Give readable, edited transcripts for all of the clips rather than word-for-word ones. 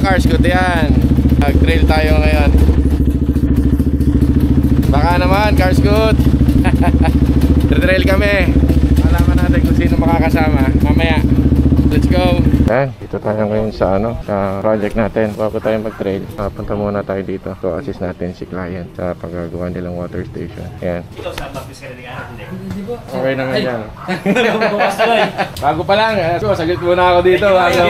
Carscoot, yan. Nag-trail tayo ngayon. Baka naman, Carscoot. Trail kami. Malaman natin kung sino makakasama mamaya. Let's go. Ayan, dito tayo ngayon sa sa project natin. Bago tayo mag-trail, punta muna tayo dito. So assist natin si client sa paggagawa nilang water station. Ayan. Okay naman yan. Bago pa lang, so saglit muna ako dito. Bago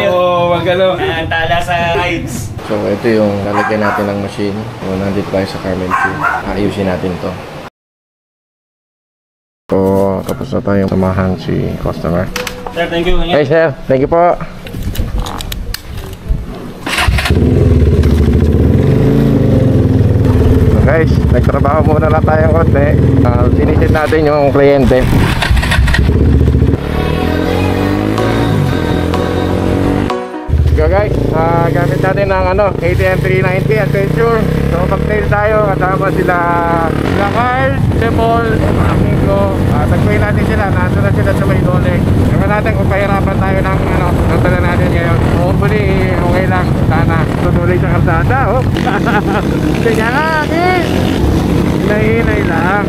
mag-ano. Tala sa rides. So ito yung lalagyan natin ng machine. So nandito tayo sa Carmen-Q. Ayusin natin to. So tapos na tayong samahan si customer. Sir, thank you. Hey sir, thank you po. So guys, nagtrabaho muna lang tayo konti. Sinisid natin yung kliyente. So guys, gamit natin ng KTM 390 Adventure. So mag-trail tayo kasama sila Carl, Paul, amigo. Tagpuin natin sila, nandun na sila sa may dole. Tingnan natin kung pahirapan tayo ng tala natin ngayon. Hopefully, okay lang. Sana tutuloy sa kalsada, oh. Kaya nga, hinay-hinay lang.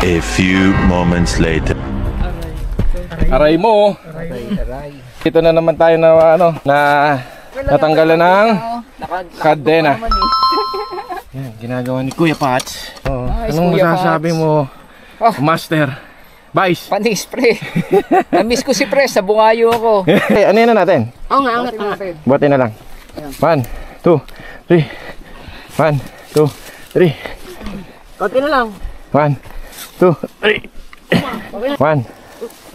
A few moments later. Aray mo. Dito na naman tayo na natanggalan ng kadena. Yan, ginagawa ni Kuya Pats. Anong masasabi mo, Master? Vice. Panis, pre. Namiss ko si pre, sa bungayo ako. Ano yun na natin? Oo nga, angat natin. Buhatin na lang. 1, 2, 3. 1, 2, 3. Konti na lang. 1, 2, 3. 1,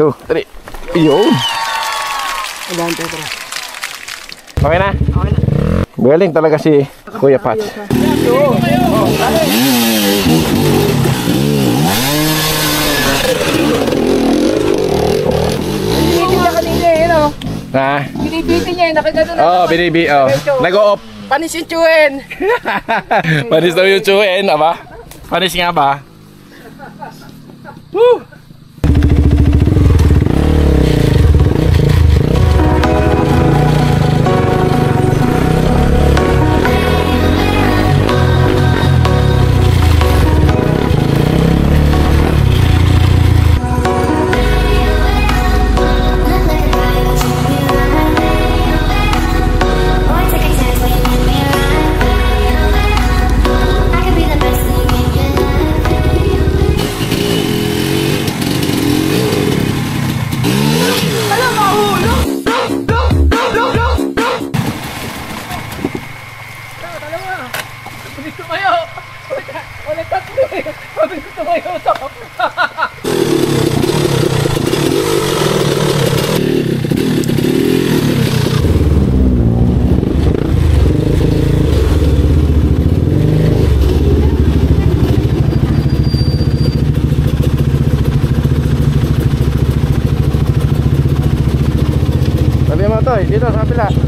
2, 3. Yun. Okay na? Okay na. Galing talaga si Kuya Pats. Binibitin niya kanina Ha? Binibitin niya, nakagano na. Oo, binibi. Nag-o-off. Panis yung tsuhin. Panis daw yung tsuhin, aba? Panis nga ba? Woo! Sabi mo to, dito sa kapila.